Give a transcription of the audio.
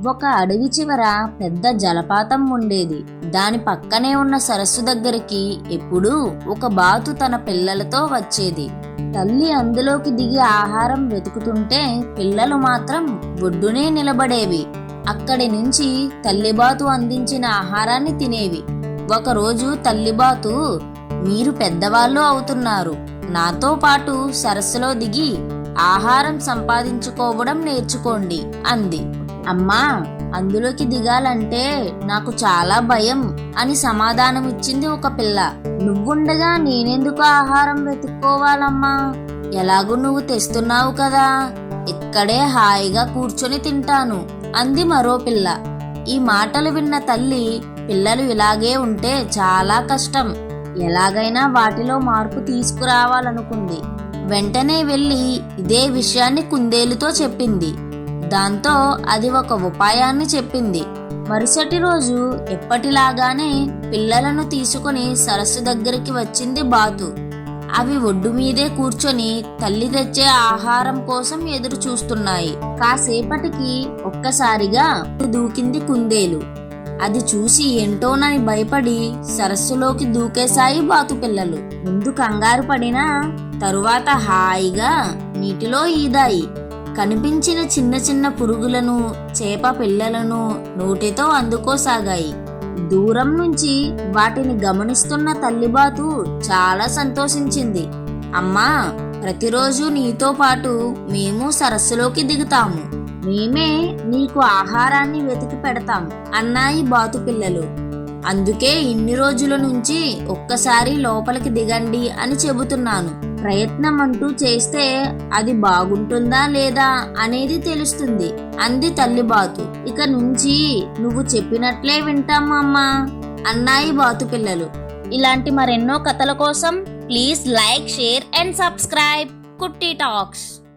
ఒక అడవి చివర పెద్ద జలపాతం ఉండేది. దాని పక్కనే ఉన్న సరస్సు దగ్గరికి ఎప్పుడూ ఒక బాతు తన పిల్లలతో వచ్చేది. తల్లి అందులోకి దిగి ఆహారం వెతుకుతుంటే పిల్లలు మాత్రం ఒడ్డునే నిలబడేవి. అక్కడి నుంచి తల్లిబాతు అందించిన ఆహారాన్ని తినేవి. ఒకరోజు తల్లిబాతు, మీరు పెద్దవాళ్ళు అవుతున్నారు, నాతో పాటు సరస్సులో దిగి ఆహారం సంపాదించుకోవడం నేర్చుకోండి అంది. అమ్మా, అందులోకి దిగాలంటే నాకు చాలా భయం అని సమాధానమిచ్చింది ఒక పిల్ల. నువ్వుండగా నేనెందుకు ఆహారం వెతుక్కోవాలమ్మా? ఎలాగూ నువ్వు తెస్తున్నావు కదా, ఇక్కడే హాయిగా కూర్చొని తింటాను అంది మరో పిల్ల. ఈ మాటలు విన్న తల్లి, పిల్లలు ఇలాగే ఉంటే చాలా కష్టం, ఎలాగైనా వాటిలో మార్పు తీసుకురావాలనుకుంది. వెంటనే వెళ్ళి ఇదే విషయాన్ని కుందేలుతో చెప్పింది. దాంతో అది ఒక ఉపాయాన్ని చెప్పింది. మరుసటి రోజు ఎప్పటిలాగానే పిల్లలను తీసుకుని సరస్సు దగ్గరికి వచ్చింది బాతు. అవి ఒడ్డు మీదే కూర్చొని తల్లి తెచ్చే ఆహారం కోసం ఎదురు చూస్తున్నాయి. కాసేపటికి ఒక్కసారిగా దూకింది కుందేలు. అది చూసి ఏంటోనని భయపడి సరస్సులోకి దూకేశాయి బాతు పిల్లలు. ముందు కంగారు పడినా తరువాత హాయిగా నీటిలో ఈదాయి. కనిపించిన చిన్న చిన్న పురుగులను, చేప పిల్లలను నోటితో అందుకోసాగాయి. దూరం నుంచి వాటిని గమనిస్తున్న తల్లిబాతు చాలా సంతోషించింది. అమ్మా, ప్రతిరోజు నీతో పాటు మేము సరస్సులోకి దిగుతాము, మేమే నీకు ఆహారాన్ని వెతికి పెడతాం అన్నాయి బాతు పిల్లలు. అందుకే ఇన్ని రోజుల నుంచి ఒక్కసారి లోపలికి దిగండి అని చెబుతున్నాను. ప్రయత్నం అంటూ చేస్తే అది బాగుంటుందా లేదా అనేది తెలుస్తుంది అంది తల్లి బాతు. ఇక నుంచి నువ్వు చెప్పినట్లే వింటాం అమ్మా అన్నాయి బాతు పిల్లలు. ఇలాంటి మరెన్నో కథల కోసం please like, share and subscribe కుట్టి టాక్స్.